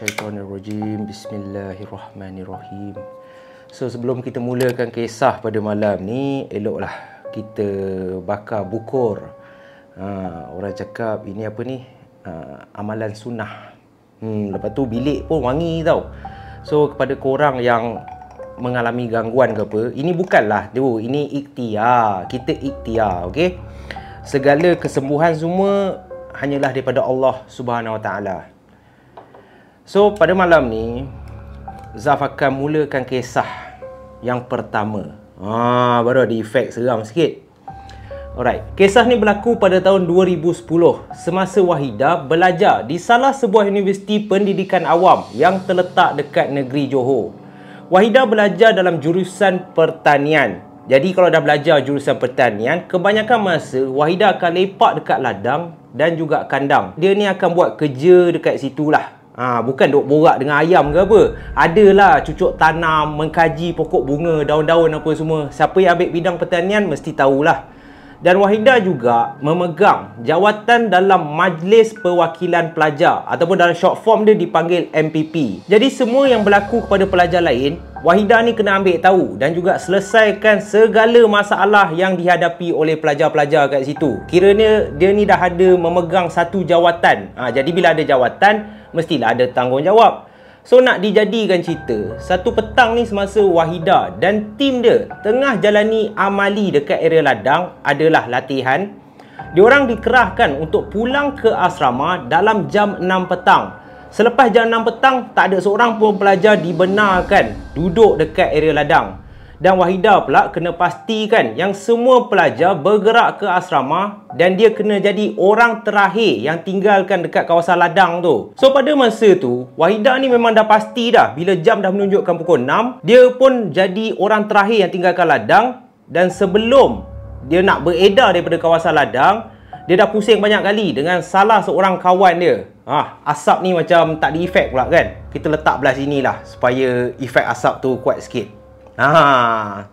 Minasyaitonirrajim. Bismillahirrahmanirrahim. So sebelum kita mulakan kisah pada malam ni, eloklah kita bakar bukur. Orang cakap ini apa ni? Amalan sunnah. Lepas tu bilik pun wangi tau. So kepada korang yang mengalami gangguan ke apa, ini bukanlah tu, ini ikhtiar. Kita ikhtiar, okey? Segala kesembuhan semua hanyalah daripada Allah Subhanahu Wa Taala. So pada malam ni Zaf akan mulakan kisah yang pertama. Baru ada efek seram sikit. Alright, kisah ni berlaku pada tahun 2010 semasa Wahidah belajar di salah sebuah universiti pendidikan awam yang terletak dekat negeri Johor. Wahidah belajar dalam jurusan pertanian. Jadi kalau dah belajar jurusan pertanian, kebanyakan masa Wahidah akan lepak dekat ladang dan juga kandang. Dia ni akan buat kerja dekat situlah. Bukan duk borak dengan ayam ke apa. Adalah cucuk tanam, mengkaji pokok bunga, daun-daun apa semua. Siapa yang ambil bidang pertanian mesti tahulah. Dan Wahidah juga memegang jawatan dalam Majlis Perwakilan Pelajar ataupun dalam short form dia dipanggil MPP. Jadi semua yang berlaku kepada pelajar lain, Wahidah ni kena ambil tahu dan juga selesaikan segala masalah yang dihadapi oleh pelajar-pelajar kat situ. Kiranya dia ni dah ada memegang satu jawatan. Jadi bila ada jawatan, mestilah ada tanggungjawab. So nak dijadikan cerita, satu petang ni semasa Wahidah dan tim dia tengah jalani amali dekat area ladang adalah latihan, diorang dikerahkan untuk pulang ke asrama dalam jam 6 petang. Selepas jam 6 petang, tak ada seorang pun pelajar dibenarkan duduk dekat area ladang. Dan Wahidah pula kena pastikan yang semua pelajar bergerak ke asrama dan dia kena jadi orang terakhir yang tinggalkan dekat kawasan ladang tu. So pada masa tu, Wahidah ni memang dah pasti dah. Bila jam dah menunjukkan pukul 6, dia pun jadi orang terakhir yang tinggalkan ladang. Dan sebelum dia nak beredar daripada kawasan ladang, dia dah pusing banyak kali dengan salah seorang kawan dia. Asap ni macam tak ada efek pula kan. Kita letak belah sini lah supaya efek asap tu kuat sikit.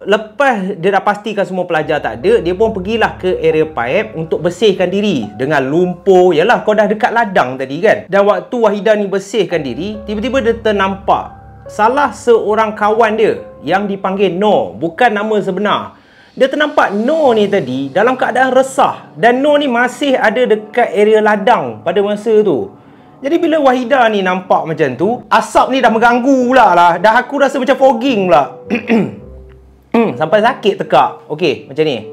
Lepas dia dah pastikan semua pelajar tak ada, dia pun pergilah ke area pipe untuk bersihkan diri dengan lumpur. Yalah, kau dah dekat ladang tadi kan. Dan waktu Wahidah ni bersihkan diri, tiba-tiba dia ternampak salah seorang kawan dia yang dipanggil Noor, bukan nama sebenar. Dia ternampak Noor ni tadi dalam keadaan resah. Dan Noor ni masih ada dekat area ladang pada masa tu. Jadi bila Wahidah ni nampak macam tu, asap ni dah mengganggu pula lah. Dah aku rasa macam fogging pula. Sampai sakit tekak. Okey, macam ni.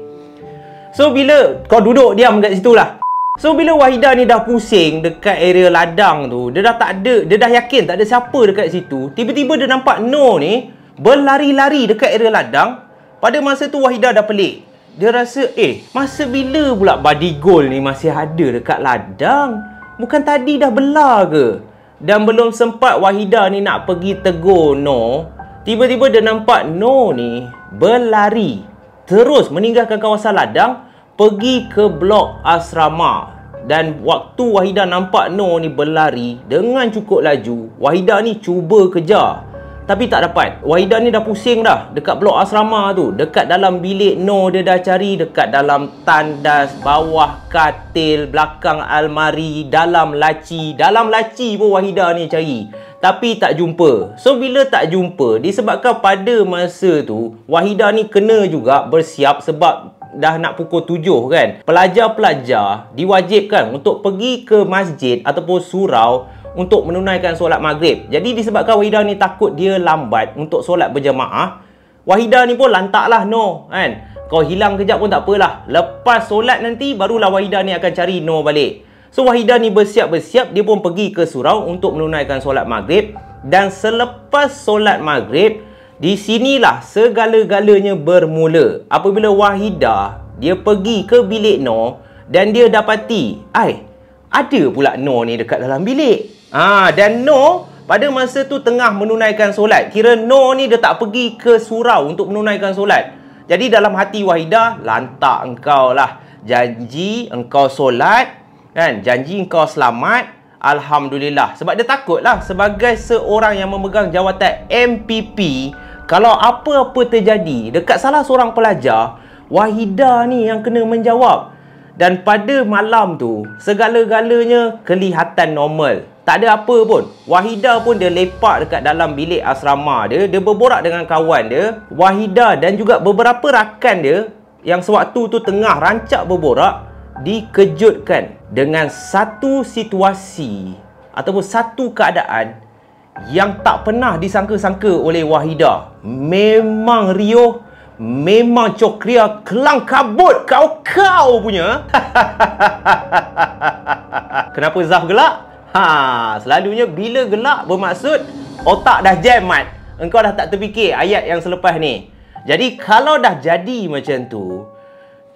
So bila kau duduk diam kat situ lah. So bila Wahidah ni dah pusing dekat area ladang tu, dia dah tak ada, dia dah yakin tak ada siapa dekat situ. Tiba-tiba dia nampak Noor ni berlari-lari dekat area ladang. Pada masa tu Wahidah dah pelik. Dia rasa, masa bila pula body gold ni masih ada dekat ladang? Bukan tadi dah belah ke? Dan belum sempat Wahidah ni nak pergi tegur Noor, tiba-tiba dia nampak Noor ni berlari terus meninggalkan kawasan ladang, pergi ke blok asrama. Dan waktu Wahidah nampak Noor ni berlari dengan cukup laju, Wahidah ni cuba kejar, tapi tak dapat. Wahidah ni dah pusing dah dekat blok asrama tu. Dekat dalam bilik Noor dia dah cari, dekat dalam tandas, bawah katil, belakang almari, dalam laci. Dalam laci pun Wahidah ni cari, tapi tak jumpa. So bila tak jumpa, disebabkan pada masa tu Wahidah ni kena juga bersiap sebab dah nak pukul 7 kan. Pelajar-pelajar diwajibkan untuk pergi ke masjid ataupun surau untuk menunaikan solat maghrib. Jadi disebabkan Wahidah ni takut dia lambat untuk solat berjamaah, Wahidah ni pun lantaklah Noor kan. Kau hilang kejap pun tak apalah. Lepas solat nanti barulah Wahidah ni akan cari Noor balik. So Wahidah ni bersiap-bersiap, dia pun pergi ke surau untuk menunaikan solat maghrib. Dan selepas solat maghrib, di sinilah segala-galanya bermula. Apabila Wahidah dia pergi ke bilik Noor dan dia dapati ada pula Noor ni dekat dalam bilik. Dan Noor pada masa tu tengah menunaikan solat. Kira Noor ni dia tak pergi ke surau untuk menunaikan solat. Jadi dalam hati Wahidah, lantak engkau lah. Janji engkau solat kan, janji engkau selamat, alhamdulillah. Sebab dia takut lah sebagai seorang yang memegang jawatan MPP, kalau apa-apa terjadi dekat salah seorang pelajar, Wahidah ni yang kena menjawab. Dan pada malam tu, segala-galanya kelihatan normal. Tak ada apa pun. Wahidah pun dia lepak dekat dalam bilik asrama dia. Dia berborak dengan kawan dia. Wahidah dan juga beberapa rakan dia yang sewaktu tu tengah rancak berborak, dikejutkan dengan satu situasi ataupun satu keadaan yang tak pernah disangka-sangka oleh Wahidah. Memang riuh, memang cokria, kelang kabut kau punya. Kenapa Zaf gelak? Selalunya bila gelak bermaksud otak dah jam, Mat. Engkau dah tak terfikir ayat yang selepas ni. Jadi kalau dah jadi macam tu,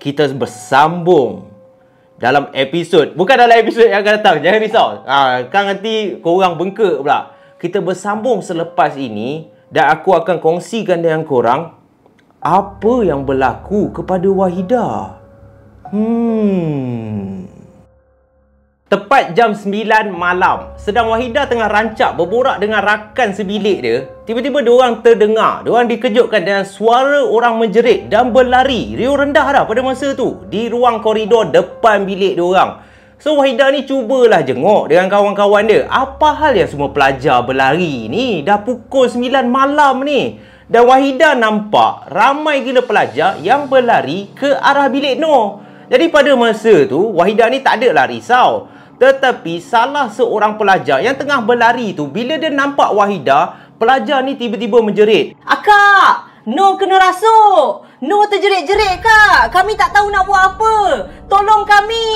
kita bersambung dalam episod. Bukan dalam episod yang akan datang, jangan risau. Kan nanti korang bengkak pula. Kita bersambung selepas ini dan aku akan kongsikan dengan korang apa yang berlaku kepada Wahidah. Tepat jam 9 malam, sedang Wahidah tengah rancak berborak dengan rakan sebilik dia, tiba-tiba diorang terdengar, diorang dikejutkan dengan suara orang menjerit dan berlari. Riuh rendah dah pada masa tu di ruang koridor depan bilik diorang. So Wahidah ni cubalah jenguk dengan kawan-kawan dia. Apa hal yang semua pelajar berlari ni? Dah pukul 9 malam ni. Dan Wahidah nampak ramai gila pelajar yang berlari ke arah bilik Noh. Jadi pada masa tu Wahidah ni tak adalah risau. Tetapi salah seorang pelajar yang tengah berlari tu, bila dia nampak Wahidah, pelajar ni tiba-tiba menjerit. Akak! Noh kena rasuk! Noh terjerit-jerit, Kak! Kami tak tahu nak buat apa! Tolong kami!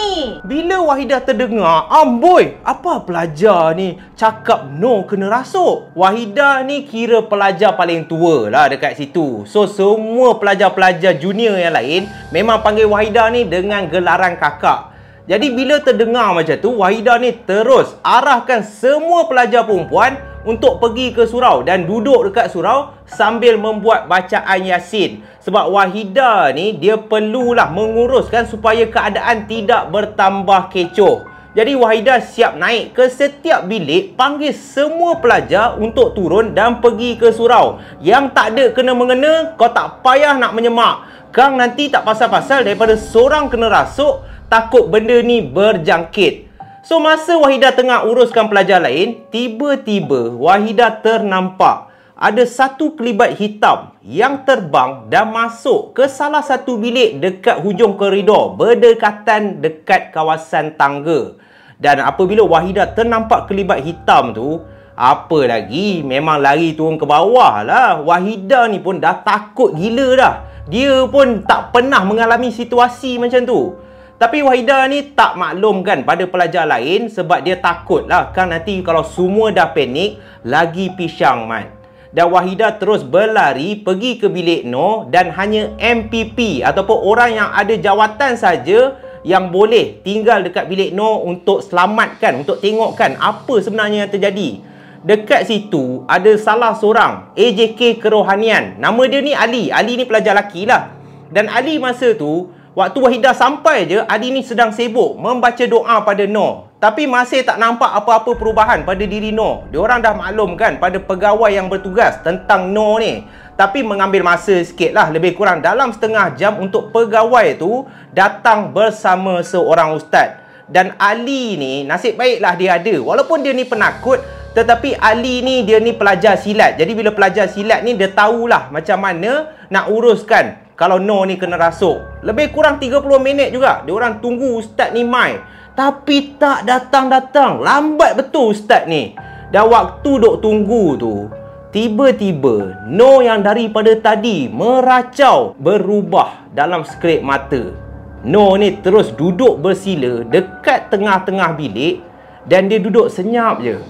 Bila Wahidah terdengar, amboi, apa pelajar ni cakap Noh kena rasuk? Wahidah ni kira pelajar paling tua lah dekat situ. So semua pelajar-pelajar junior yang lain memang panggil Wahidah ni dengan gelaran kakak. Jadi bila terdengar macam tu, Wahidah ni terus arahkan semua pelajar perempuan untuk pergi ke surau dan duduk dekat surau sambil membuat bacaan Yasin. Sebab Wahidah ni dia perlulah menguruskan supaya keadaan tidak bertambah kecoh. Jadi Wahidah siap naik ke setiap bilik, panggil semua pelajar untuk turun dan pergi ke surau. Yang tak ada kena-mengena, kau tak payah nak menyemak. Kang nanti tak pasal-pasal daripada seorang kena rasuk, takut benda ni berjangkit. So masa Wahidah tengah uruskan pelajar lain, tiba-tiba Wahidah ternampak ada satu kelibat hitam yang terbang dan masuk ke salah satu bilik dekat hujung koridor berdekatan dekat kawasan tangga. Dan apabila Wahidah ternampak kelibat hitam tu, apa lagi, memang lari turun ke bawah lah. Wahidah ni pun dah takut gila dah. Dia pun tak pernah mengalami situasi macam tu. Tapi Wahidah ni tak maklumkan pada pelajar lain sebab dia takut lah kan nanti kalau semua dah panik, lagi pisang, Mat. Dan Wahidah terus berlari pergi ke bilik Noh dan hanya MPP ataupun orang yang ada jawatan saja yang boleh tinggal dekat bilik Noh untuk selamatkan, untuk tengokkan apa sebenarnya yang terjadi. Dekat situ ada salah seorang AJK kerohanian. Nama dia ni Ali. Ali ni pelajar lelaki lah. Dan Ali masa tu, waktu Wahidah sampai je, Ali ni sedang sibuk membaca doa pada Noh. Tapi masih tak nampak apa-apa perubahan pada diri Noh. Diorang dah maklumkan pada pegawai yang bertugas tentang Noh ni. Tapi mengambil masa sikit lah, lebih kurang dalam setengah jam untuk pegawai tu datang bersama seorang ustaz. Dan Ali ni nasib baiklah dia ada. Walaupun dia ni penakut, tetapi Ali ni dia ni pelajar silat. Jadi bila pelajar silat ni dia tahulah macam mana nak uruskan kalau Noh ni kena rasuk. Lebih kurang 30 minit juga diorang tunggu ustaz ni mai. Tapi tak datang-datang. Lambat betul ustaz ni. Dan waktu duk tunggu tu, tiba-tiba Noh yang daripada tadi meracau berubah dalam sekelip mata. Noh ni terus duduk bersila dekat tengah-tengah bilik dan dia duduk senyap je.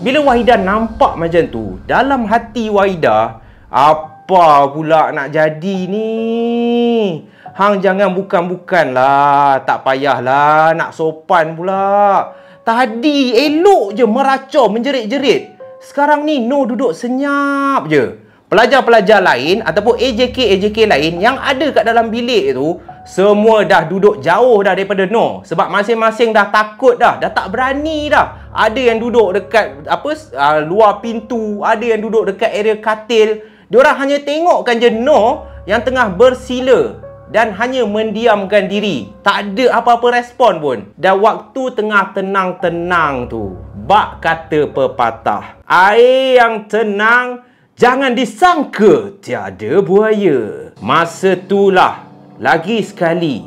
Bila Wahidah nampak macam tu, dalam hati Wahidah, apa pula nak jadi ni? Hang jangan bukan-bukan lah. Tak payahlah nak sopan pula. Tadi elok je meracau, menjerit-jerit. Sekarang ni Noh duduk senyap je. Pelajar-pelajar lain ataupun AJK lain yang ada kat dalam bilik tu, semua dah duduk jauh dah daripada Noh. Sebab masing-masing dah takut dah. Dah tak berani dah. Ada yang duduk dekat luar pintu. Ada yang duduk dekat area katil. Diorang hanya tengokkan je Noh yang tengah bersila dan hanya mendiamkan diri. Tak ada apa-apa respon pun. Dan waktu tengah tenang-tenang tu, bak kata pepatah, air yang tenang jangan disangka tiada buaya. Masa itulah lagi sekali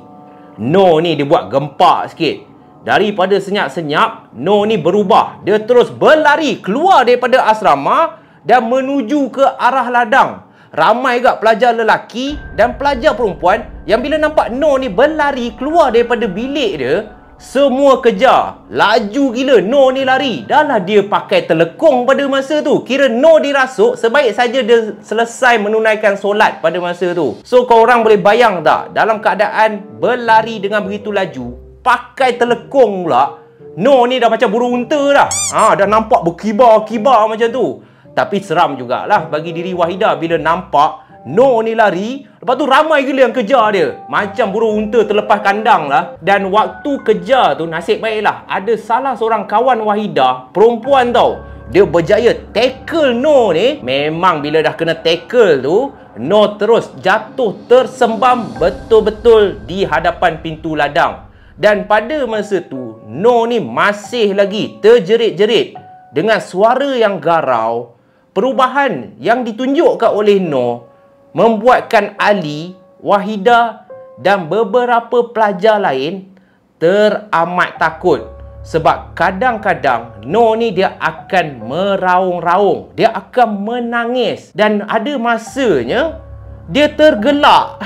Noh ni dia buat gempak sikit. Daripada senyap-senyap, Noh ni berubah. Dia terus berlari keluar daripada asrama dan menuju ke arah ladang. Ramai juga pelajar lelaki dan pelajar perempuan yang bila nampak Noh ni berlari keluar daripada bilik dia, semua kejar. Laju gila Noh ni lari. Dah lah dia pakai telekong pada masa tu. Kira Noh dirasuk sebaik saja dia selesai menunaikan solat pada masa tu. So korang boleh bayang tak, dalam keadaan berlari dengan begitu laju, pakai telekong pula, Noh ni dah macam burung unta dah. Dah nampak berkibar-kibar macam tu. Tapi seram jugalah bagi diri Wahidah bila nampak Noh ni lari, lepas tu ramai gila yang kejar dia. Macam burung unta terlepas kandang lah. Dan waktu kejar tu, nasib baiklah ada salah seorang kawan Wahidah, perempuan tau. Dia berjaya tackle Noh ni. Memang bila dah kena tackle tu, Noh terus jatuh tersembam betul-betul di hadapan pintu ladang. Dan pada masa tu, Noh ni masih lagi terjerit-jerit dengan suara yang garau. Perubahan yang ditunjukkan oleh Noh membuatkan Ali, Wahidah dan beberapa pelajar lain teramat takut. Sebab kadang-kadang Noh ni dia akan meraung-raung, dia akan menangis, dan ada masanya dia tergelak.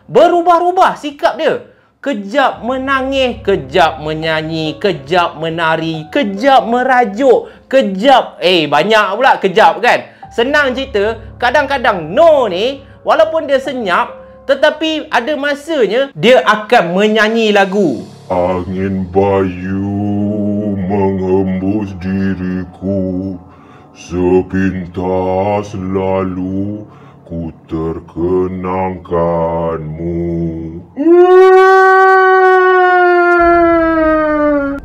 Berubah-ubah sikap dia. Kejap menangis, kejap menyanyi, kejap menari, kejap merajuk, kejap banyak pula kejap kan. Senang cerita, kadang-kadang Noh ni walaupun dia senyap, tetapi ada masanya dia akan menyanyi lagu. Angin bayu menghembus diriku, sepintas lalu ku terkenangkanmu.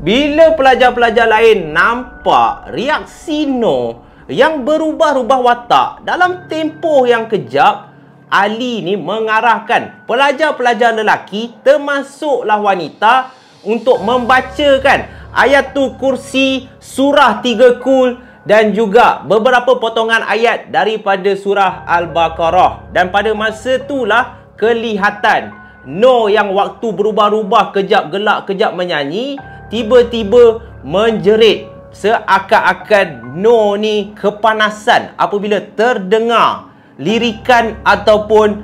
Bila pelajar-pelajar lain nampak reaksi Noh yang berubah-ubah watak dalam tempoh yang kejap, Ali ni mengarahkan pelajar-pelajar lelaki termasuklah wanita untuk membacakan Ayatul Kursi, surah 3 Kul dan juga beberapa potongan ayat daripada surah Al-Baqarah. Dan pada masa itulah kelihatan Noh yang waktu berubah-ubah, kejap gelak, kejap menyanyi, tiba-tiba menjerit. Seakan-akan Noh ni kepanasan apabila terdengar lirikan ataupun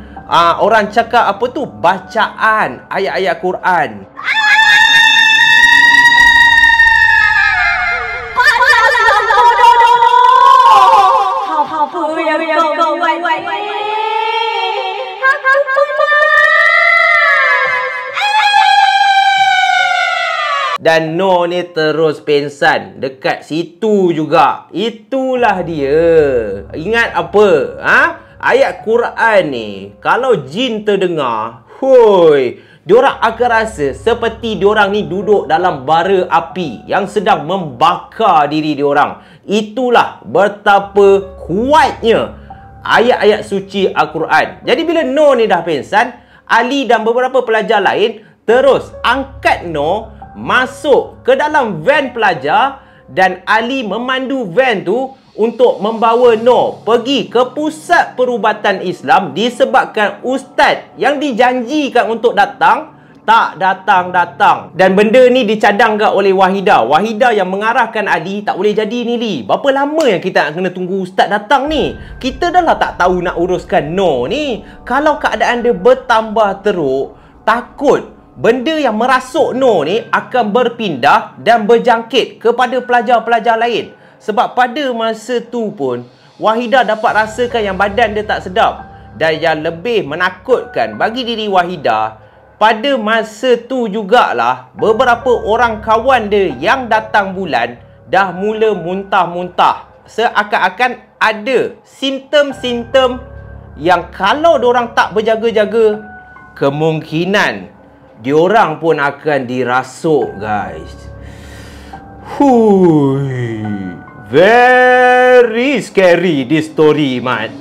orang cakap apa tu, bacaan ayat-ayat Quran. Dan Noh ni terus pengsan dekat situ juga. Itulah dia. Ingat apa? Ayat Quran ni, kalau jin terdengar, diorang akan rasa seperti diorang ni duduk dalam bara api yang sedang membakar diri diorang. Itulah betapa kuatnya ayat-ayat suci Al-Quran. Jadi bila Noh ni dah pengsan, Ali dan beberapa pelajar lain terus angkat Noh masuk ke dalam van pelajar, dan Ali memandu van tu untuk membawa Noh pergi ke pusat perubatan Islam disebabkan ustaz yang dijanjikan untuk datang tak datang-datang. Dan benda ni dicadangkan oleh Wahidah. Wahidah yang mengarahkan Ali, tak boleh jadi ni Li. Berapa lama yang kita nak kena tunggu ustaz datang ni? Kita dah lah tak tahu nak uruskan Noh ni. Kalau keadaan dia bertambah teruk, takut benda yang merasuk Noh ni akan berpindah dan berjangkit kepada pelajar-pelajar lain. Sebab pada masa tu pun Wahidah dapat rasakan yang badan dia tak sedap. Dan yang lebih menakutkan bagi diri Wahidah, pada masa tu jugalah beberapa orang kawan dia yang datang bulan dah mula muntah-muntah. Seakan-akan ada simptom-simptom yang kalau diorang tak berjaga-jaga, kemungkinan diorang pun akan dirasuk, guys. Very scary this story, man.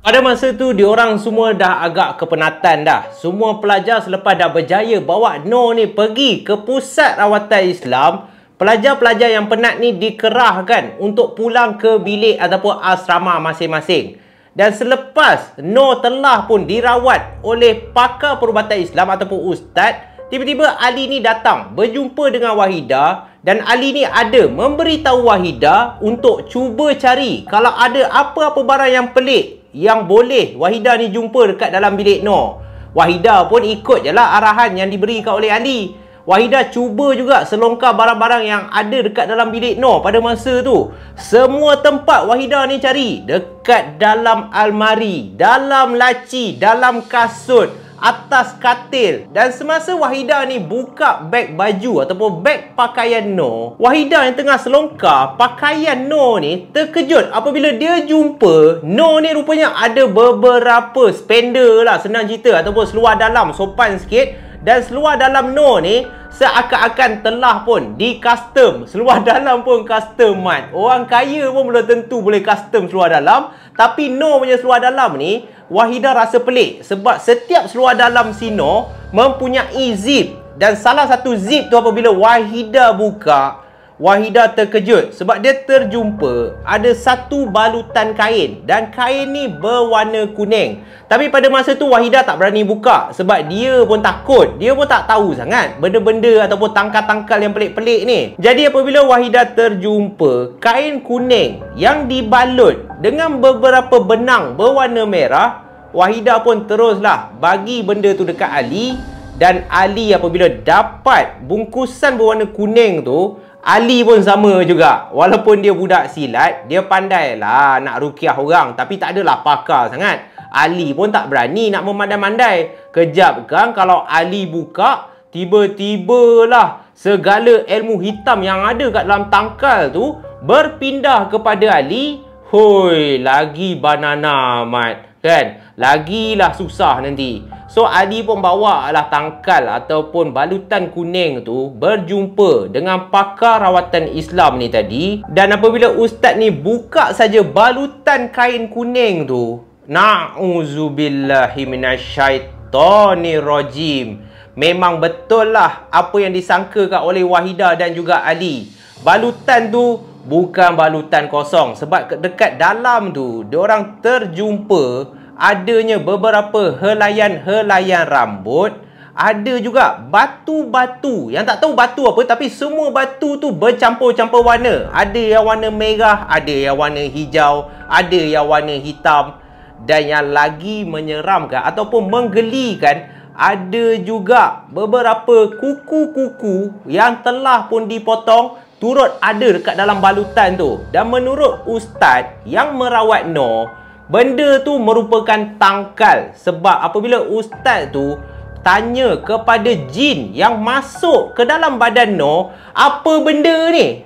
Pada masa tu, diorang semua dah agak kepenatan dah. Semua pelajar selepas dah berjaya bawa Noor ni pergi ke pusat rawatan Islam, pelajar-pelajar yang penat ni dikerahkan untuk pulang ke bilik ataupun asrama masing-masing. Dan selepas Noor telah pun dirawat oleh pakar perubatan Islam ataupun ustaz, tiba-tiba Ali ni datang berjumpa dengan Wahidah. Dan Ali ni ada memberitahu Wahidah untuk cuba cari kalau ada apa-apa barang yang pelik yang boleh Wahidah ni jumpa dekat dalam bilik Noor. Wahidah pun ikut je lah arahan yang diberikan oleh Ali. Wahidah cuba juga selongkar barang-barang yang ada dekat dalam bilik Noor pada masa tu. Semua tempat Wahidah ni cari. Dekat dalam almari, dalam laci, dalam kasut, atas katil. Dan semasa Wahidah ni buka beg baju ataupun beg pakaian Noor, Wahidah yang tengah selongkar pakaian Noor ni terkejut apabila dia jumpa Noor ni rupanya ada beberapa spender lah, senang cerita, ataupun seluar dalam sopan sikit. Dan seluar dalam Noor ni seakan-akan telah pun di custom. Seluar dalam pun custom, mat. Orang kaya pun belum tentu boleh custom seluar dalam. Tapi Noor punya seluar dalam ni Wahidah rasa pelik. Sebab setiap seluar dalam si Noor mempunyai zip. Dan salah satu zip tu apabila Wahidah buka, Wahidah terkejut sebab dia terjumpa ada satu balutan kain. Dan kain ni berwarna kuning. Tapi pada masa tu Wahidah tak berani buka sebab dia pun takut. Dia pun tak tahu sangat benda-benda ataupun tangkal-tangkal yang pelik-pelik ni. Jadi apabila Wahidah terjumpa kain kuning yang dibalut dengan beberapa benang berwarna merah, Wahidah pun teruslah bagi benda tu dekat Ali. Dan Ali apabila dapat bungkusan berwarna kuning tu, Ali pun sama juga. Walaupun dia budak silat, dia pandai lah nak rukiah orang. Tapi tak adalah pakar sangat. Ali pun tak berani nak memandai-mandai. Kejap kan kalau Ali buka, tiba-tibalah segala ilmu hitam yang ada kat dalam tangkal tu berpindah kepada Ali. Hoi, lagi banana, mat. Kan? Lagilah susah nanti. So Ali pun bawa lah tangkal ataupun balutan kuning tu berjumpa dengan pakar rawatan Islam ni tadi. Dan apabila ustaz ni buka saja balutan kain kuning tu, na'udzubillahi minasyaitonirrajim, memang betul lah apa yang disangkakan oleh Wahidah dan juga Ali. Balutan tu bukan balutan kosong. Sebab dekat dalam tu diorang terjumpa adanya beberapa helaian-helaian rambut. Ada juga batu-batu yang tak tahu batu apa, tapi semua batu tu bercampur-campur warna. Ada yang warna merah, ada yang warna hijau, ada yang warna hitam. Dan yang lagi menyeramkan ataupun menggelikan, ada juga beberapa kuku-kuku yang telah pun dipotong turut ada dekat dalam balutan tu. Dan menurut ustaz yang merawat Noor, benda tu merupakan tangkal. Sebab apabila ustaz tu tanya kepada jin yang masuk ke dalam badan Noor, apa benda ni?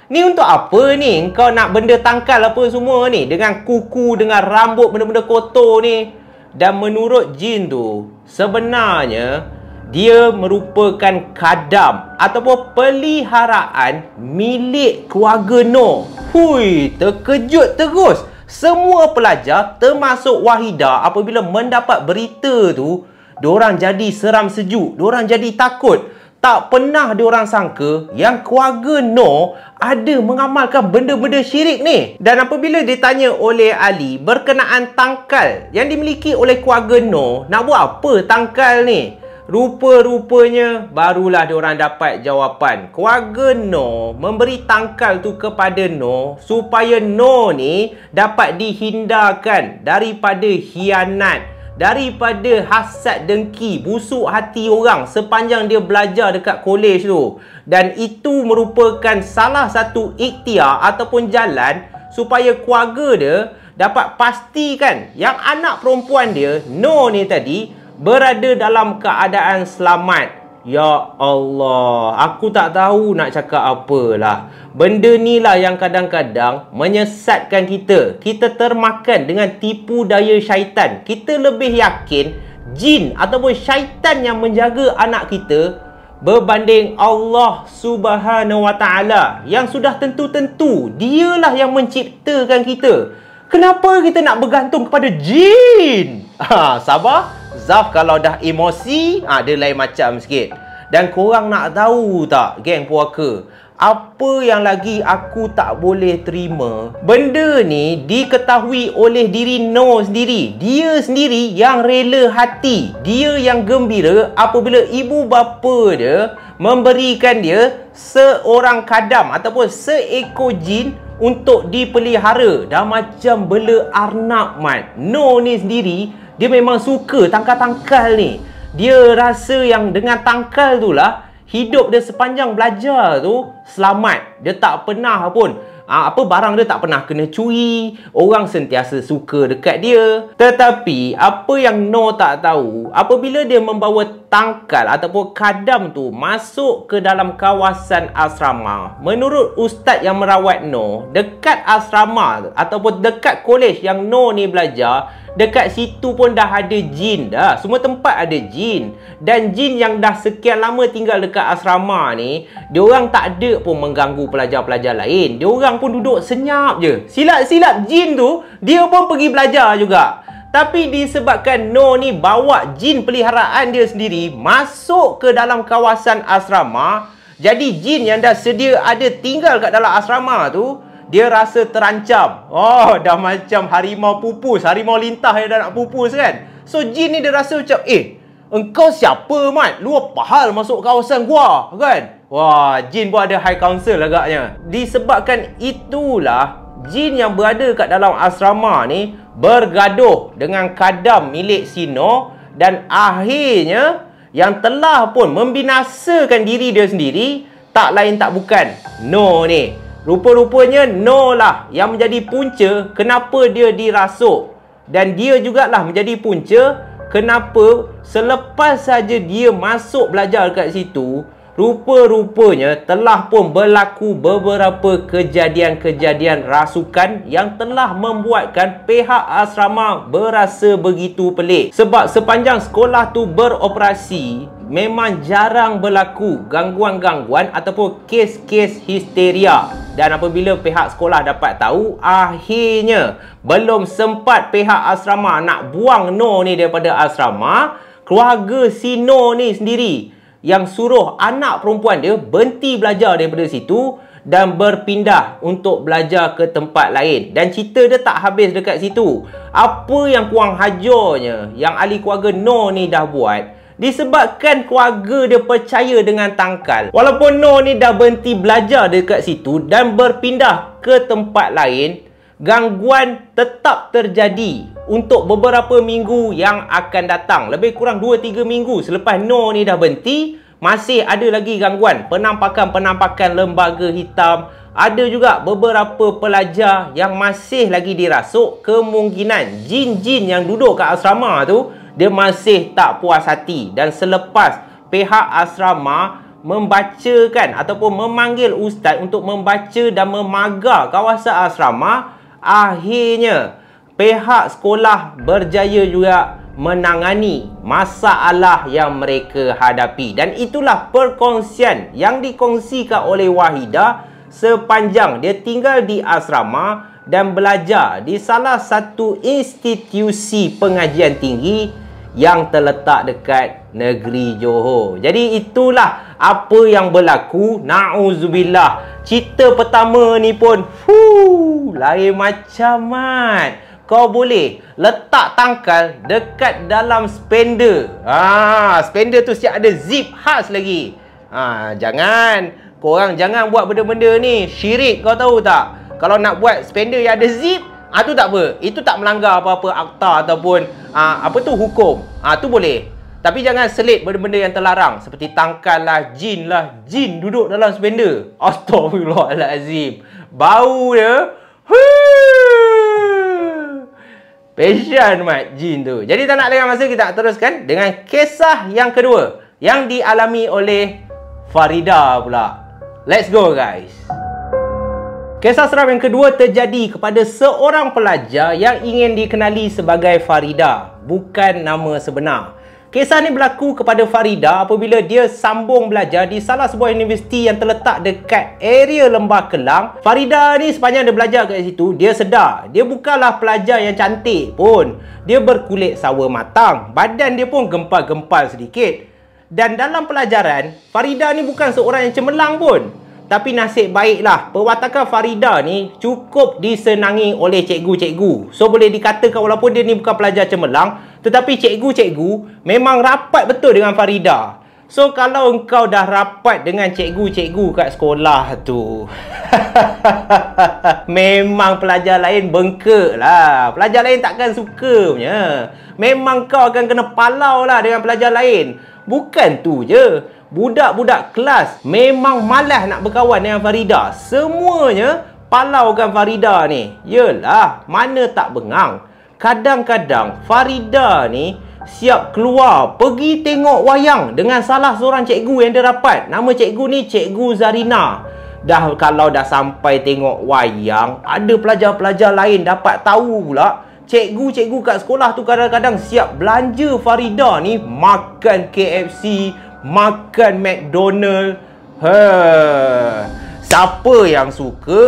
Ni untuk apa ni? Kau nak benda tangkal apa semua ni? Dengan kuku, dengan rambut, benda-benda kotor ni. Dan menurut jin tu, sebenarnya dia merupakan kadam ataupun peliharaan milik keluarga Noor. Hui, terkejut terus. Semua pelajar termasuk Wahidah apabila mendapat berita tu, diorang jadi seram sejuk, diorang jadi takut. Tak pernah diorang sangka yang keluarga Noor ada mengamalkan benda-benda syirik ni. Dan apabila ditanya oleh Ali berkenaan tangkal yang dimiliki oleh keluarga Noor, nak buat apa tangkal ni? Rupa-rupanya barulah diorang dapat jawapan. Keluarga Noor memberi tangkal tu kepada Noor supaya Noor ni dapat dihindarkan daripada khianat, daripada hasad dengki, busuk hati orang sepanjang dia belajar dekat kolej tu. Dan itu merupakan salah satu ikhtiar ataupun jalan supaya keluarga dia dapat pastikan yang anak perempuan dia, Noor ni tadi, berada dalam keadaan selamat. Ya Allah, aku tak tahu nak cakap apalah. Benda ni lah yang kadang-kadang menyesatkan kita. Kita termakan dengan tipu daya syaitan. Kita lebih yakin jin ataupun syaitan yang menjaga anak kita berbanding Allah Subhanahu Wa Taala yang sudah tentu-tentu dialah yang menciptakan kita. Kenapa kita nak bergantung kepada jin? Sabar. Zaf kalau dah emosi, dia lain macam sikit. Dan korang nak tahu tak, geng puaka, apa yang lagi aku tak boleh terima? Benda ni diketahui oleh diri No sendiri. Dia sendiri yang rela hati. Dia yang gembira apabila ibu bapa dia memberikan dia seorang kadam ataupun seekor jin untuk dipelihara. Dah macam bela arnab, mat. No ni sendiri, dia memang suka tangkal-tangkal ni. Dia rasa yang dengan tangkal tu lah hidup dia sepanjang belajar tu selamat. Dia tak pernah pun barang dia tak pernah kena curi. Orang sentiasa suka dekat dia. Tetapi apa yang No tak tahu, apabila dia membawa tangkal ataupun kadam tu masuk ke dalam kawasan asrama, menurut ustaz yang merawat No, dekat asrama ataupun dekat kolej yang No ni belajar, dekat situ pun dah ada jin dah. Semua tempat ada jin. Dan jin yang dah sekian lama tinggal dekat asrama ni, diorang tak ada pun mengganggu pelajar-pelajar lain. Diorang pun duduk senyap je. Silap-silap jin tu, dia pun pergi belajar juga. Tapi disebabkan No ni bawa jin peliharaan dia sendiri masuk ke dalam kawasan asrama, jadi jin yang dah sedia ada tinggal kat dalam asrama tu, dia rasa terancam. Dah macam harimau pupus, harimau lintah yang dah nak pupus kan. So jin ni dia rasa macam, engkau siapa, mat? Lu apa hal masuk kawasan gua, kan? Wah, jin pun ada high council agaknya. Disebabkan itulah, jin yang berada kat dalam asrama ni bergaduh dengan kadam milik Sino, dan akhirnya yang telah pun membinasakan diri dia sendiri tak lain tak bukan No ni. Rupa-rupanya No lah yang menjadi punca kenapa dia dirasuk. Dan dia jugalah menjadi punca kenapa selepas saja dia masuk belajar kat situ, rupa-rupanya telah pun berlaku beberapa kejadian-kejadian rasukan yang telah membuatkan pihak asrama berasa begitu pelik. Sebab sepanjang sekolah tu beroperasi, memang jarang berlaku gangguan-gangguan ataupun kes-kes histeria. Dan apabila pihak sekolah dapat tahu, akhirnya belum sempat pihak asrama nak buang No ni daripada asrama, keluarga si No ni sendiri yang suruh anak perempuan dia berhenti belajar daripada situ dan berpindah untuk belajar ke tempat lain. Dan cerita dia tak habis dekat situ. Apa yang kurang hajarnya yang ahli keluarga No ni dah buat, disebabkan keluarga dia percaya dengan tangkal, walaupun No ni dah berhenti belajar dekat situ dan berpindah ke tempat lain, gangguan tetap terjadi untuk beberapa minggu yang akan datang. Lebih kurang 2-3 minggu selepas No ni dah berhenti, masih ada lagi gangguan. Penampakan-penampakan lembaga hitam. Ada juga beberapa pelajar yang masih lagi dirasuk. Kemungkinan jin-jin yang duduk kat asrama tu, dia masih tak puas hati. Dan selepas pihak asrama membacakan ataupun memanggil ustaz untuk membaca dan memagar kawasan asrama, akhirnya pihak sekolah berjaya juga menangani masalah yang mereka hadapi. Dan itulah perkongsian yang dikongsikan oleh Wahidah sepanjang dia tinggal di asrama dan belajar di salah satu institusi pengajian tinggi yang terletak dekat negeri Johor. Jadi itulah apa yang berlaku. Na'udzubillah. Cerita pertama ni pun lain macam, mat. Kau boleh letak tangkal dekat dalam spender. Spender tu siap ada zip khas lagi. Korang jangan buat benda-benda ni syirik, kau tahu tak? Kalau nak buat spender yang ada zip, tu tak apa. Itu tak melanggar apa-apa akta ataupun hukum. Tu boleh. Tapi jangan selit benda-benda yang terlarang seperti tangkal lah, jin lah. Jin duduk dalam spender. Astaghfirullahalazim. Bau dia. Passion, mat, jin tu. Jadi tak nak lengah masa, kita teruskan dengan kisah yang kedua yang dialami oleh Farida pula. Let's go, guys. Kisah seram yang kedua terjadi kepada seorang pelajar yang ingin dikenali sebagai Farida, bukan nama sebenar. Kisah ni berlaku kepada Farida apabila dia sambung belajar di salah sebuah universiti yang terletak dekat area Lembah Kelang. Farida ni sepanjang dia belajar kat situ, dia sedar dia bukanlah pelajar yang cantik pun. Dia berkulit sawo matang, badan dia pun gempal-gempal sedikit. Dan dalam pelajaran, Farida ni bukan seorang yang cemerlang pun. Tapi nasib baiklah, perwatakan Farida ni cukup disenangi oleh cikgu-cikgu. So boleh dikatakan walaupun dia ni bukan pelajar cemerlang, tetapi cikgu-cikgu memang rapat betul dengan Farida. So kalau engkau dah rapat dengan cikgu-cikgu kat sekolah tu memang pelajar lain bengkak lah. Pelajar lain takkan suka punya. Memang kau akan kena palau lah dengan pelajar lain. Bukan tu je, budak-budak kelas memang malas nak berkawan dengan Farida. Semuanya palaukan Farida ni. Yelah, mana tak bengang. Kadang-kadang Farida ni siap keluar pergi tengok wayang dengan salah seorang cikgu yang dia rapat. Nama cikgu ni Cikgu Zarina. Kalau dah sampai tengok wayang, ada pelajar-pelajar lain dapat tahu pula, cikgu-cikgu kat sekolah tu kadang-kadang siap belanja Farida ni makan KFC, makan McDonald. Siapa yang suka?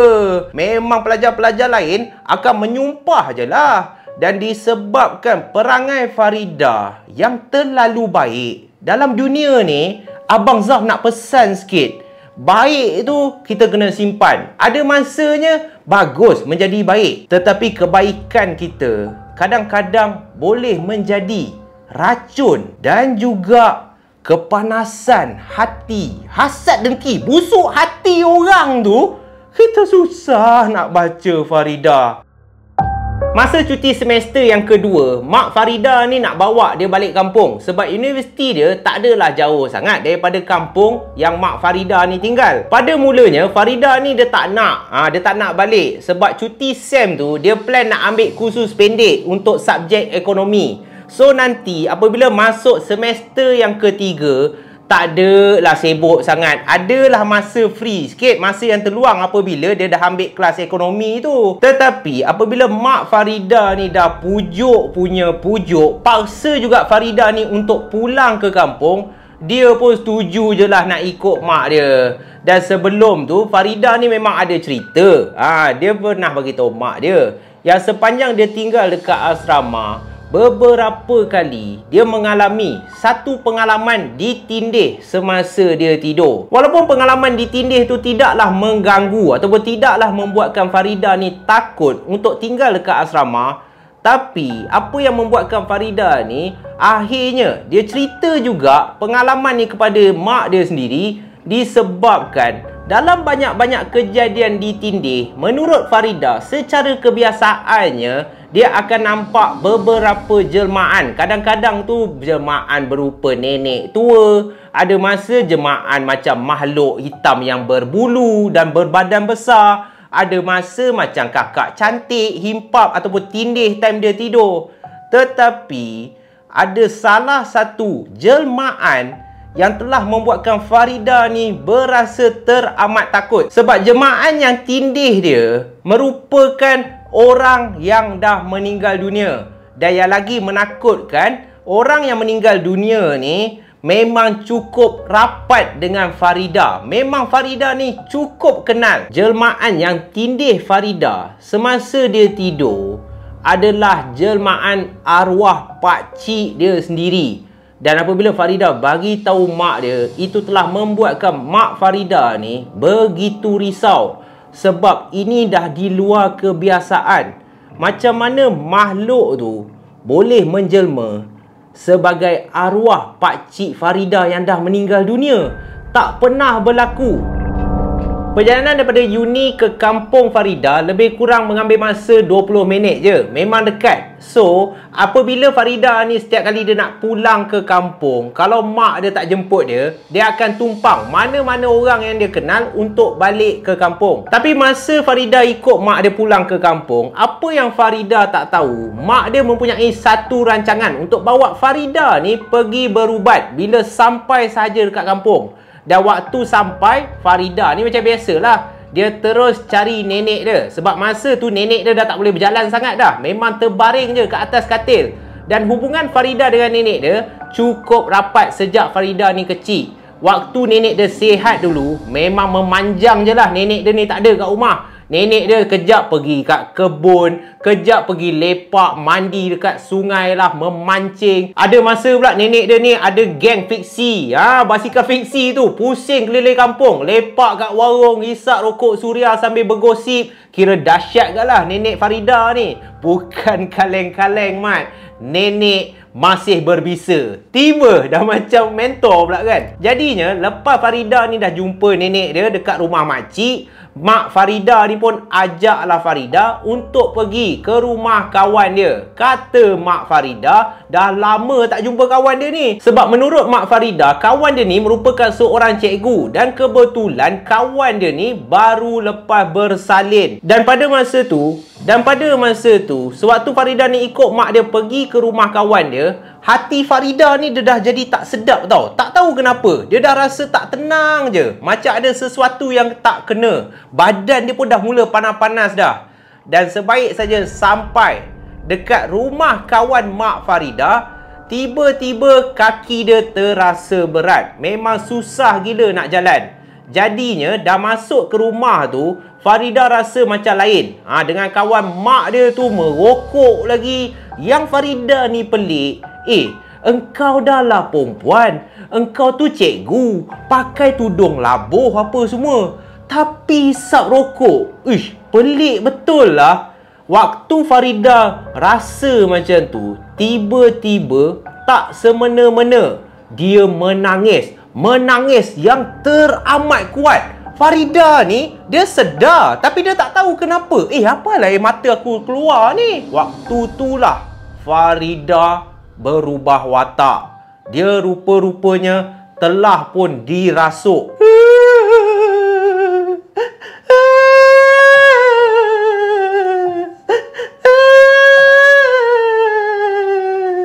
Memang pelajar-pelajar lain akan menyumpah je lah. Dan disebabkan perangai Farida yang terlalu baik dalam dunia ni, Abang Zaf nak pesan sikit. Baik tu kita kena simpan. Ada masanya bagus menjadi baik. Tetapi kebaikan kita kadang-kadang boleh menjadi racun dan juga kepanasan hati, hasad dengki, busuk hati orang tu. Kita susah nak baca Farida. Masa cuti semester yang kedua, mak Farida ni nak bawa dia balik kampung sebab universiti dia tak adalah jauh sangat daripada kampung yang mak Farida ni tinggal. Pada mulanya Farida ni dia tak nak balik sebab cuti sem tu dia plan nak ambil kursus pendek untuk subjek ekonomi. So nanti apabila masuk semester yang ketiga, tak adalah sibuk sangat. Adalah masa free sikit, masa yang terluang apabila dia dah ambil kelas ekonomi tu. Tetapi apabila mak Farida ni dah pujuk, paksa juga Farida ni untuk pulang ke kampung, dia pun setuju je lah nak ikut mak dia. Dan sebelum tu Farida ni memang ada cerita. Dia pernah beritahu mak dia yang sepanjang dia tinggal dekat asrama, beberapa kali dia mengalami satu pengalaman ditindih semasa dia tidur. Walaupun pengalaman ditindih tu tidaklah mengganggu ataupun tidaklah membuatkan Farida ni takut untuk tinggal dekat asrama, tapi apa yang membuatkan Farida ni akhirnya dia cerita juga pengalaman ni kepada mak dia sendiri disebabkan dalam banyak-banyak kejadian ditindih, menurut Farida secara kebiasaannya dia akan nampak beberapa jelmaan. Kadang-kadang tu jelmaan berupa nenek tua, ada masa jelmaan macam makhluk hitam yang berbulu dan berbadan besar, ada masa macam kakak cantik himpap ataupun tindih time dia tidur. Tetapi ada salah satu jelmaan yang telah membuatkan Farida ni berasa teramat takut. Sebab jelmaan yang tindih dia merupakan orang yang dah meninggal dunia. Dan yang lagi menakutkan, orang yang meninggal dunia ni memang cukup rapat dengan Farida. Memang Farida ni cukup kenal. Jelmaan yang tindih Farida semasa dia tidur adalah jelmaan arwah pakcik dia sendiri. Dan apabila Farida bagi tahu mak dia, itu telah membuatkan mak Farida ni begitu risau. Sebab ini dah di luar kebiasaan. Macam mana makhluk tu boleh menjelma sebagai arwah pakcik Farida yang dah meninggal dunia? Tak pernah berlaku. Perjalanan daripada uni ke kampung Farida lebih kurang mengambil masa 20 minit je. Memang dekat. So, apabila Farida ni setiap kali dia nak pulang ke kampung, kalau mak dia tak jemput dia, dia akan tumpang mana-mana orang yang dia kenal untuk balik ke kampung. Tapi masa Farida ikut mak dia pulang ke kampung, apa yang Farida tak tahu, mak dia mempunyai satu rancangan untuk bawa Farida ni pergi berubat bila sampai sahaja dekat kampung. Dan waktu sampai, Farida ni macam biasalah, dia terus cari nenek dia. Sebab masa tu nenek dia dah tak boleh berjalan sangat dah. Memang terbaring je ke atas katil. Dan hubungan Farida dengan nenek dia cukup rapat sejak Farida ni kecil. Waktu nenek dia sihat dulu, memang memanjang je lah. Nenek dia ni tak ada kat rumah. Nenek dia kejap pergi kat kebun, kejap pergi lepak, mandi dekat sungai lah, memancing. Ada masa pula nenek dia ni ada geng fiksi. Basikal fiksi tu, pusing keliling kampung, lepak kat warung, hisap rokok suria sambil bergosip. Kira dahsyat kat lah nenek Farida ni. Bukan kaleng-kaleng, Mat. Nenek masih berbisa. Tiba dah macam mentor pula kan. Jadinya lepas Farida ni dah jumpa nenek dia dekat rumah makcik, Mak Farida ni pun ajaklah Farida untuk pergi ke rumah kawan dia. Kata Mak Farida dah lama tak jumpa kawan dia ni. Sebab menurut Mak Farida, kawan dia ni merupakan seorang cikgu. Dan kebetulan kawan dia ni baru lepas bersalin. Dan pada masa tu, sewaktu Farida ni ikut mak dia pergi ke rumah kawan dia, hati Farida ni dia dah jadi tak sedap tau. Tak tahu kenapa. Dia dah rasa tak tenang je. Macam ada sesuatu yang tak kena. Badan dia pun dah mula panas-panas dah. Dan sebaik saja sampai dekat rumah kawan mak Farida, tiba-tiba kaki dia terasa berat. Memang susah gila nak jalan. Jadinya dah masuk ke rumah tu, Farida rasa macam lain. Dengan kawan mak dia tu merokok lagi. Yang Farida ni pelik. Engkau dah lah perempuan. Engkau tu cikgu. Pakai tudung labuh apa semua. Tapi hisap rokok. Pelik betul lah. Waktu Farida rasa macam tu, tiba-tiba tak semena-mena dia menangis. Menangis yang teramat kuat. Farida ni, dia sedar. Tapi dia tak tahu kenapa. Apalah air mata aku keluar ni. Waktu itulah Farida berubah watak. Dia rupa-rupanya telah pun dirasuk.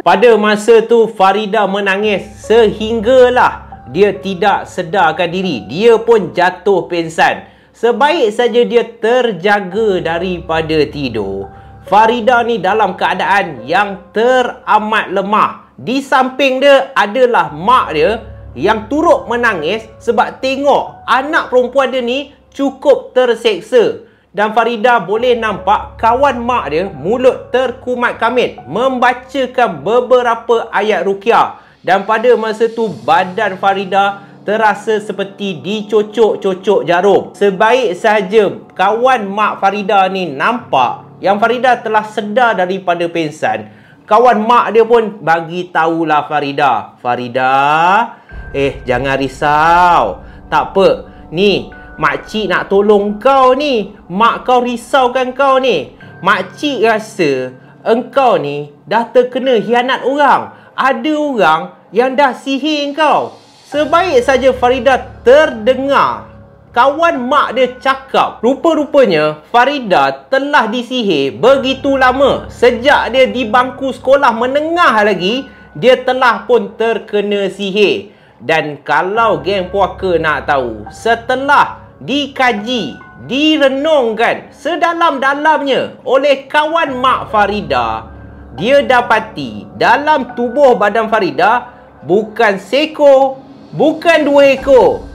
Pada masa tu Farida menangis sehinggalah dia tidak sedarkan diri. Dia pun jatuh pingsan. Sebaik saja dia terjaga daripada tidur, Farida ni dalam keadaan yang teramat lemah. Di samping dia adalah mak dia yang turut menangis sebab tengok anak perempuan dia ni cukup terseksa. Dan Farida boleh nampak kawan mak dia mulut terkumat kamit membacakan beberapa ayat ruqyah. Dan pada masa tu badan Farida terasa seperti dicocok-cocok jarum. Sebaik saja kawan mak Farida ni nampak yang Farida telah sedar daripada pingsan, kawan mak dia pun bagi tahulah Farida. Farida, jangan risau. Tak apa, ni makcik nak tolong kau ni. Mak kau risaukan kau ni. Makcik rasa engkau ni dah terkena hianat orang. Ada orang yang dah sihir kau. Sebaik saja Farida terdengar kawan mak dia cakap, rupa-rupanya Farida telah disihir begitu lama. Sejak dia di bangku sekolah menengah lagi, dia telah pun terkena sihir. Dan kalau geng puaka nak tahu, setelah dikaji, direnungkan sedalam-dalamnya oleh kawan mak Farida, dia dapati dalam tubuh badan Farida bukan seekor, bukan 2 ekor,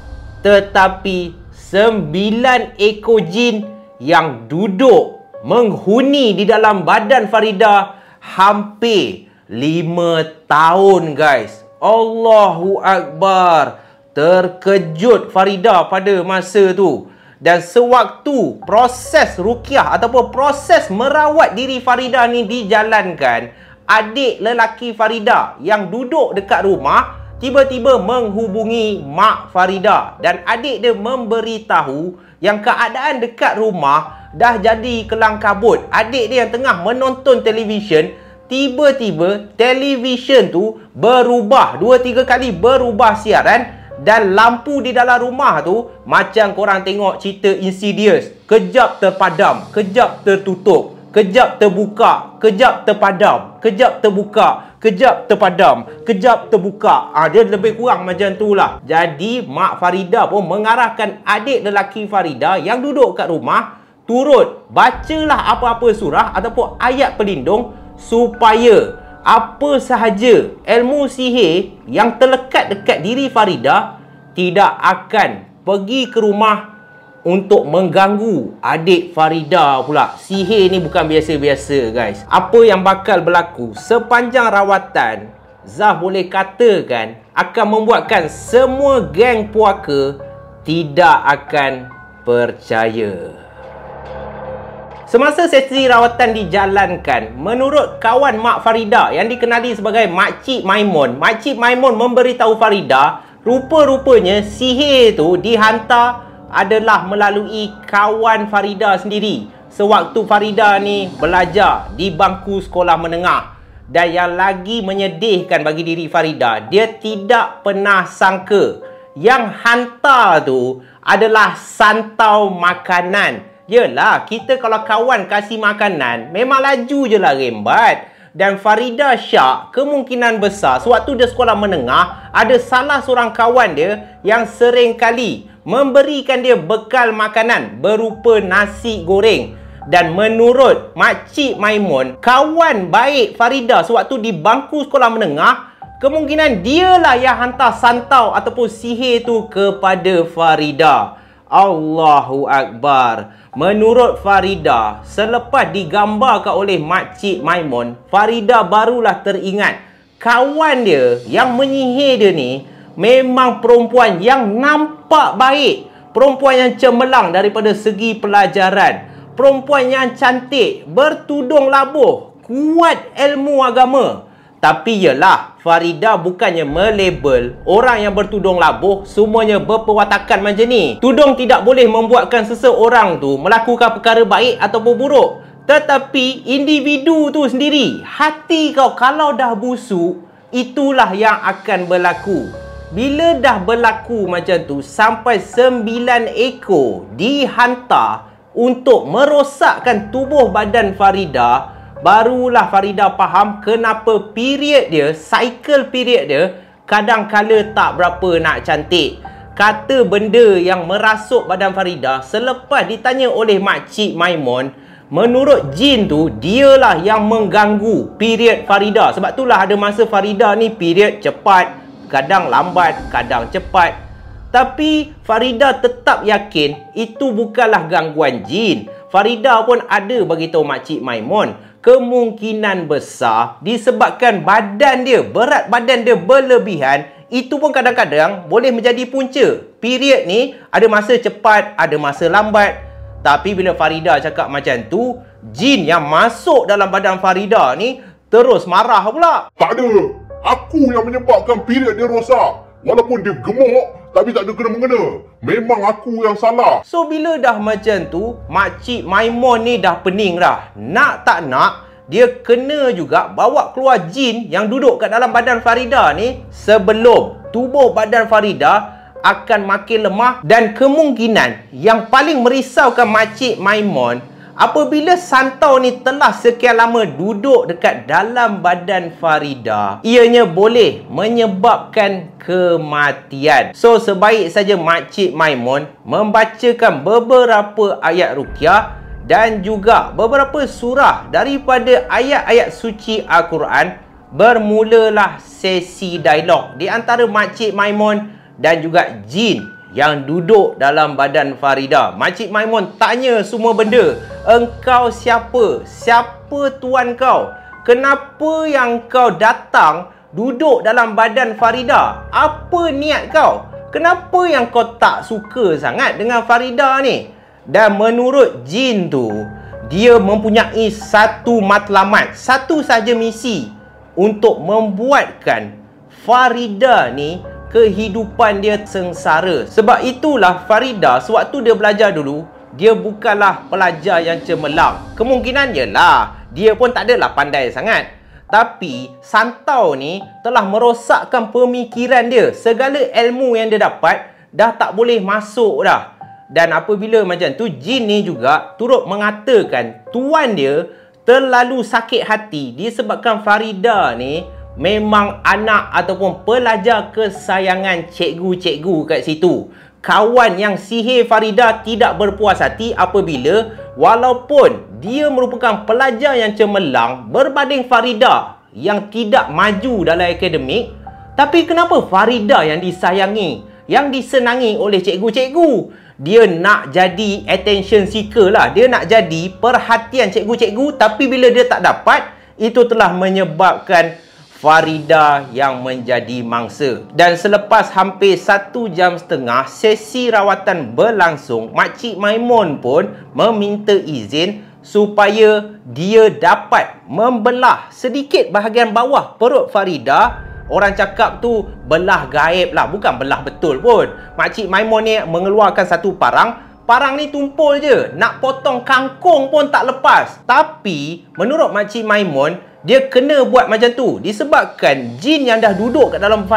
tetapi 9 ekor jin yang duduk menghuni di dalam badan Farida hampir 5 tahun, guys. Allahu Akbar. Terkejut Farida pada masa tu. Dan sewaktu proses ruqyah ataupun proses merawat diri Farida ni dijalankan, adik lelaki Farida yang duduk dekat rumah tiba-tiba menghubungi mak Farida. Dan adik dia memberitahu yang keadaan dekat rumah dah jadi kelang kabut. Adik dia yang tengah menonton televisyen, tiba-tiba televisyen tu berubah 2-3 kali berubah siaran. Dan lampu di dalam rumah tu macam korang tengok cerita Insidious. Kejap terpadam, kejap tertutup, kejap terbuka, kejap terpadam, kejap terbuka, kejap terpadam, kejap terbuka. Dia lebih kurang macam tu lah. Jadi mak Farida pun mengarahkan adik lelaki Farida yang duduk kat rumah, turut bacalah apa-apa surah ataupun ayat pelindung supaya apa sahaja ilmu sihir yang terlekat dekat diri Farida tidak akan pergi ke rumah untuk mengganggu adik Farida pula. Sihir ni bukan biasa-biasa guys. Apa yang bakal berlaku sepanjang rawatan, Zah boleh katakan akan membuatkan semua geng puaka tidak akan percaya. Semasa sesi rawatan dijalankan, menurut kawan Mak Farida yang dikenali sebagai Makcik Maimun memberitahu Farida, rupa-rupanya sihir tu dihantar adalah melalui kawan Farida sendiri sewaktu Farida ni belajar di bangku sekolah menengah. Dan yang lagi menyedihkan bagi diri Farida, dia tidak pernah sangka yang hantar tu adalah santau makanan. Yelah, kita kalau kawan kasih makanan, memang laju je lah rembat. Dan Farida syak kemungkinan besar sewaktu dia sekolah menengah, ada salah seorang kawan dia yang sering kali memberikan dia bekal makanan berupa nasi goreng. Dan menurut Makcik Maimun, kawan baik Farida sewaktu di bangku sekolah menengah, kemungkinan dialah yang hantar santau ataupun sihir tu kepada Farida. Allahu Akbar. Menurut Farida, selepas digambarkan oleh Makcik Maimun, Farida barulah teringat kawan dia yang menyihir dia ni memang perempuan yang nampak baik, perempuan yang cemerlang daripada segi pelajaran, perempuan yang cantik, bertudung labuh, kuat ilmu agama. Tapi yelah, Farida bukannya melabel orang yang bertudung labuh semuanya berperwatakan macam ni. Tudung tidak boleh membuatkan seseorang tu melakukan perkara baik ataupun buruk. Tetapi individu tu sendiri, hati kau kalau dah busuk, itulah yang akan berlaku. Bila dah berlaku macam tu, sampai 9 ekor dihantar untuk merosakkan tubuh badan Farida, barulah Farida faham kenapa period dia, cycle period dia kadang-kala tak berapa nak cantik. Kata benda yang merasuk badan Farida selepas ditanya oleh Makcik Maimun, menurut jin tu dialah yang mengganggu period Farida. Sebab itulah ada masa Farida ni period cepat, kadang lambat, kadang cepat. Tapi Farida tetap yakin itu bukanlah gangguan jin. Farida pun ada beritahu Makcik Maimun, kemungkinan besar disebabkan badan dia, berat badan dia berlebihan. Itu pun kadang-kadang boleh menjadi punca. Period ni ada masa cepat, ada masa lambat. Tapi bila Farida cakap macam tu, jin yang masuk dalam badan Farida ni terus marah pula. Tak ada. Aku yang menyebabkan period dia rosak. Walaupun dia gemuk, tapi tak ada kena-mengena. Memang aku yang salah. So bila dah macam tu, Makcik Maimun ni dah pening dah. Nak tak nak, dia kena juga bawa keluar jin yang duduk kat dalam badan Farida ni sebelum tubuh badan Farida akan makin lemah. Dan kemungkinan yang paling merisaukan Makcik Maimun, apabila santau ni telah sekian lama duduk dekat dalam badan Farida, ianya boleh menyebabkan kematian. So sebaik saja Makcik Maimun membacakan beberapa ayat ruqyah dan juga beberapa surah daripada ayat-ayat suci Al-Quran. Bermulalah sesi dialog di antara Makcik Maimun dan juga jin yang duduk dalam badan Farida. Makcik Maimun tanya semua benda. Engkau siapa? Siapa tuan kau? Kenapa yang kau datang duduk dalam badan Farida? Apa niat kau? Kenapa yang kau tak suka sangat dengan Farida ni? Dan menurut jin tu, dia mempunyai satu matlamat, satu saja misi untuk membuatkan Farida ni kehidupan dia sengsara. Sebab itulah Farida sewaktu dia belajar dulu, dia bukanlah pelajar yang cemerlang. Kemungkinan ialah dia pun tak adalah pandai sangat. Tapi santau ni telah merosakkan pemikiran dia. Segala ilmu yang dia dapat dah tak boleh masuk dah. Dan apabila macam tu, jin ni juga turut mengatakan tuan dia terlalu sakit hati disebabkan Farida ni memang anak ataupun pelajar kesayangan cikgu-cikgu kat situ. Kawan yang sihir Farida tidak berpuas hati apabila walaupun dia merupakan pelajar yang cemerlang berbanding Farida yang tidak maju dalam akademik, tapi kenapa Farida yang disayangi, yang disenangi oleh cikgu-cikgu? Dia nak jadi attention seeker lah. Dia nak jadi perhatian cikgu-cikgu, tapi bila dia tak dapat, itu telah menyebabkan Farida yang menjadi mangsa. Dan selepas hampir 1 jam setengah sesi rawatan berlangsung, Makcik Maimun pun meminta izin supaya dia dapat membelah sedikit bahagian bawah perut Farida. Orang cakap tu belah gaib lah, bukan belah betul pun. Makcik Maimun ni mengeluarkan satu parang. Parang ni tumpul je, nak potong kangkung pun tak lepas. Tapi menurut Makcik Maimun, dia kena buat macam tu disebabkan jin yang dah duduk kat dalam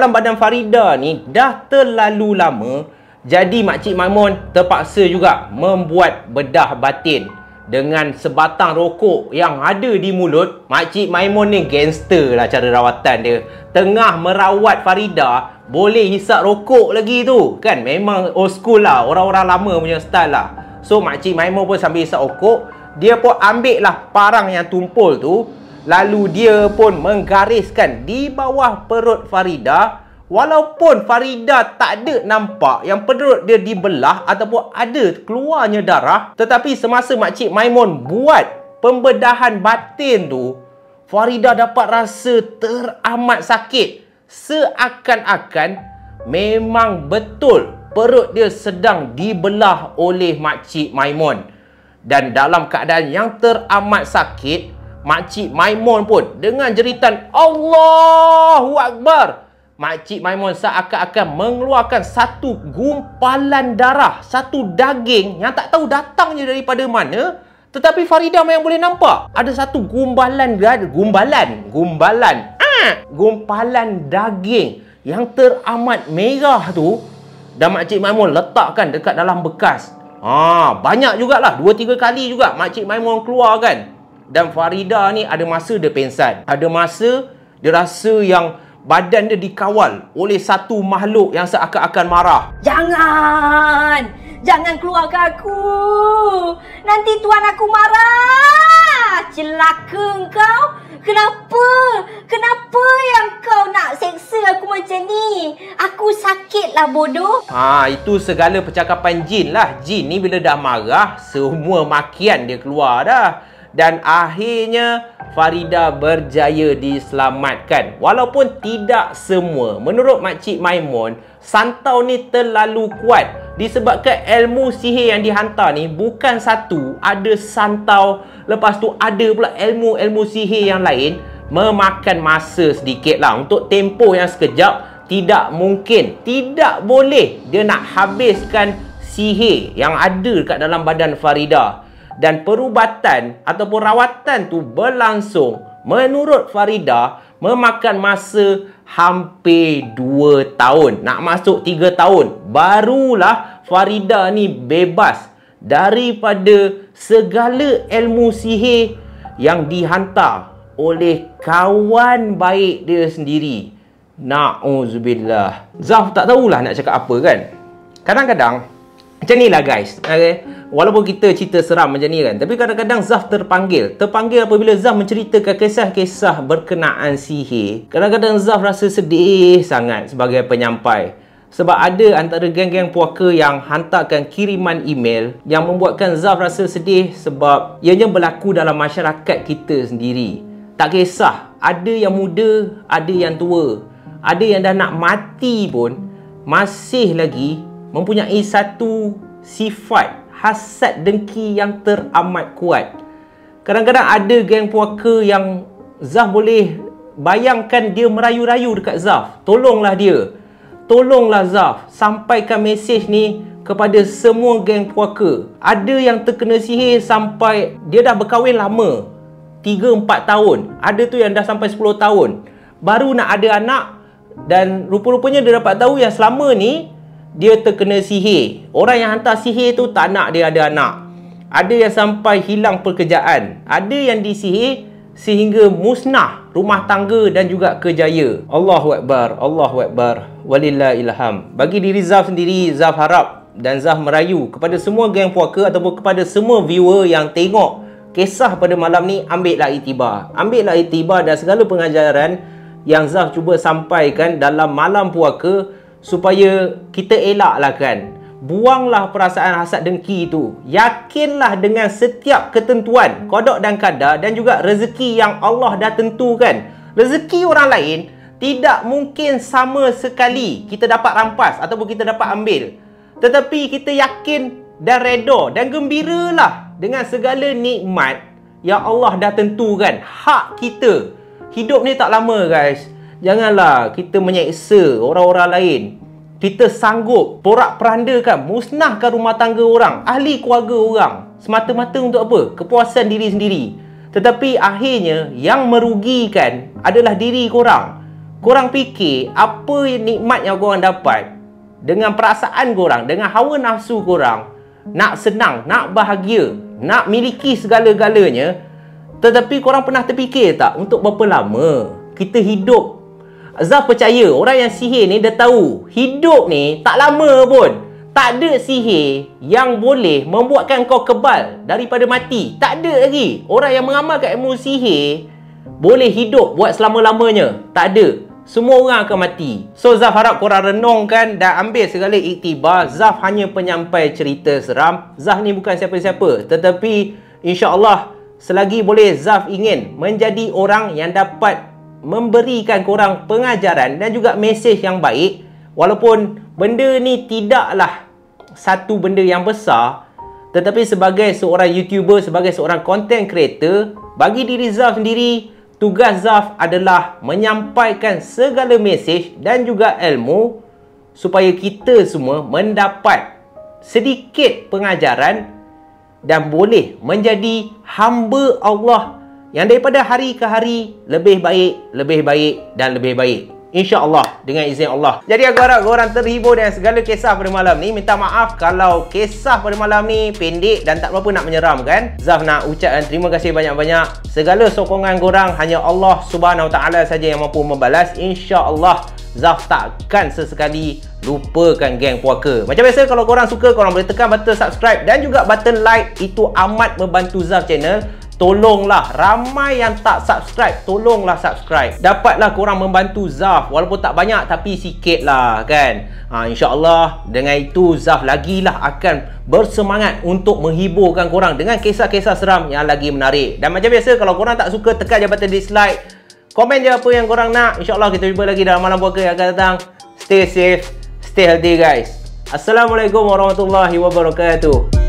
badan Farida ni dah terlalu lama. Jadi Makcik Maimun terpaksa juga membuat bedah batin dengan sebatang rokok yang ada di mulut. Makcik Maimun ni gangster lah cara rawatan dia. Tengah merawat Farida, boleh hisap rokok lagi tu. Kan memang old school lah, orang-orang lama punya style lah. So Makcik Maimun pun sambil hisap rokok, dia pun ambil lah parang yang tumpul tu. Lalu dia pun menggariskan di bawah perut Farida. Walaupun Farida tak ada nampak yang perut dia dibelah ataupun ada keluarnya darah, tetapi semasa Makcik Maimun buat pembedahan batin tu, Farida dapat rasa teramat sakit. Seakan-akan memang betul perut dia sedang dibelah oleh Makcik Maimun. Dan dalam keadaan yang teramat sakit, Makcik Maimun pun dengan jeritan Allahu Akbar, Makcik Maimun seakan-akan mengeluarkan satu gumpalan darah, satu daging yang tak tahu datangnya daripada mana. Tetapi Farida yang boleh nampak ada satu gumpalan daging yang teramat merah tu. Dan Makcik Maimun letakkan dekat dalam bekas. Banyak jugalah, 2-3 kali juga Makcik Maimun keluarkan. Dan Farida ni ada masa dia pengsan, ada masa dia rasa yang badan dia dikawal oleh satu makhluk yang seakan-akan marah. Jangan keluarkan aku. Nanti tuan aku marah. Celaka kau. Kenapa yang kau nak seksa aku macam ni? Aku sakit lah bodoh. Itu segala percakapan jin lah. Jin ni bila dah marah, semua makian dia keluar dah. Dan akhirnya Farida berjaya diselamatkan. Walaupun tidak semua. Menurut Makcik Maimun, santau ni terlalu kuat. Disebabkan ilmu sihir yang dihantar ni bukan satu. Ada santau, lepas tu ada pula ilmu-ilmu sihir yang lain. Memakan masa sedikit lah. Untuk tempoh yang sekejap, tidak mungkin, tidak boleh dia nak habiskan sihir yang ada kat dalam badan Farida. Dan perubatan ataupun rawatan tu berlangsung, menurut Farida, memakan masa hampir 2 tahun. Nak masuk 3 tahun. Barulah Farida ni bebas daripada segala ilmu sihir yang dihantar oleh kawan baik dia sendiri. Na'udzubillah. Zaf tak tahulah nak cakap apa kan. Kadang-kadang macam ni lah guys, okay? Walaupun kita cerita seram macam ni kan, tapi kadang-kadang Zaf terpanggil apabila Zaf menceritakan kisah-kisah berkenaan sihir. Kadang-kadang Zaf rasa sedih sangat sebagai penyampai. Sebab ada antara geng-geng puaka yang hantarkan kiriman email yang membuatkan Zaf rasa sedih sebab ianya berlaku dalam masyarakat kita sendiri. Tak kisah, ada yang muda, ada yang tua, ada yang dah nak mati pun masih lagi mempunyai satu sifat hasad dengki yang teramat kuat. Kadang-kadang ada geng puaka yang Zaf boleh bayangkan dia merayu-rayu dekat Zaf. Tolonglah dia. Tolonglah Zaf. Sampaikan mesej ni kepada semua geng puaka. Ada yang terkena sihir sampai dia dah berkahwin lama, 3-4 tahun. Ada tu yang dah sampai 10 tahun. Baru nak ada anak. Dan rupa-rupanya dia dapat tahu yang selama ni dia terkena sihir. Orang yang hantar sihir tu tak nak dia ada anak. Ada yang sampai hilang pekerjaan. Ada yang disihir sehingga musnah rumah tangga dan juga kerjaya. Allahu Akbar, Allahu Akbar, walillahil ilham. Bagi diri Zaf sendiri, Zaf harap dan Zaf merayu kepada semua geng puaka ataupun kepada semua viewer yang tengok kisah pada malam ni ambillah iktibar. Ambillah iktibar dan segala pengajaran yang Zaf cuba sampaikan dalam malam puaka supaya kita elaklah kan. Buanglah perasaan hasad dengki itu. Yakinlah dengan setiap ketentuan, qada dan qadar dan juga rezeki yang Allah dah tentukan. Rezeki orang lain tidak mungkin sama sekali kita dapat rampas ataupun kita dapat ambil. Tetapi kita yakin dan reda dan gembiralah dengan segala nikmat yang Allah dah tentukan. Hak kita. Hidup ni tak lama guys. Janganlah kita menyeksa orang-orang lain. Kita sanggup porak-perandakan, musnahkan rumah tangga orang, ahli keluarga orang, semata-mata untuk apa? Kepuasan diri sendiri. Tetapi akhirnya yang merugikan adalah diri korang. Korang fikir apa nikmat yang korang dapat dengan perasaan korang, dengan hawa nafsu korang, nak senang, nak bahagia, nak miliki segala-galanya. Tetapi korang pernah terfikir tak untuk berapa lama kita hidup? Zaf percaya orang yang sihir ni dah tahu hidup ni tak lama pun. Tak ada sihir yang boleh membuatkan kau kebal daripada mati. Tak ada lagi. Orang yang mengamalkan ilmu sihir boleh hidup buat selama-lamanya. Tak ada. Semua orang akan mati. So Zaf harap korang renungkan dan ambil segala iktibar. Zaf hanya penyampai cerita seram. Zaf ni bukan siapa-siapa. Tetapi insya-Allah selagi boleh Zaf ingin menjadi orang yang dapat memberikan korang pengajaran dan juga mesej yang baik. Walaupun benda ni tidaklah satu benda yang besar, tetapi sebagai seorang YouTuber, sebagai seorang content creator, bagi diri Zaf sendiri, tugas Zaf adalah menyampaikan segala mesej dan juga ilmu supaya kita semua mendapat sedikit pengajaran dan boleh menjadi hamba Allah yang daripada hari ke hari lebih baik dan lebih baik. InsyaAllah, dengan izin Allah. Jadi aku harap korang terhibur dengan segala kisah pada malam ni. Minta maaf kalau kisah pada malam ni pendek dan tak berapa nak menyeramkan. Zaf nak ucapkan terima kasih banyak-banyak. Segala sokongan korang hanya Allah Subhanahu Wa Taala saja yang mampu membalas. InsyaAllah Zaf takkan sesekali lupakan geng puaka. Macam biasa, kalau korang suka, korang boleh tekan button subscribe dan juga button like. Itu amat membantu Zaf channel. Tolonglah, ramai yang tak subscribe, tolonglah subscribe. Dapatlah korang membantu Zaf, walaupun tak banyak tapi sikit lah kan. InsyaAllah dengan itu Zaf lagilah akan bersemangat untuk menghiburkan korang dengan kisah-kisah seram yang lagi menarik. Dan macam biasa, kalau korang tak suka, tekan je button dislike. Komen je apa yang korang nak. InsyaAllah kita jumpa lagi dalam malam puaka yang akan datang. Stay safe, stay healthy guys. Assalamualaikum warahmatullahi wabarakatuh.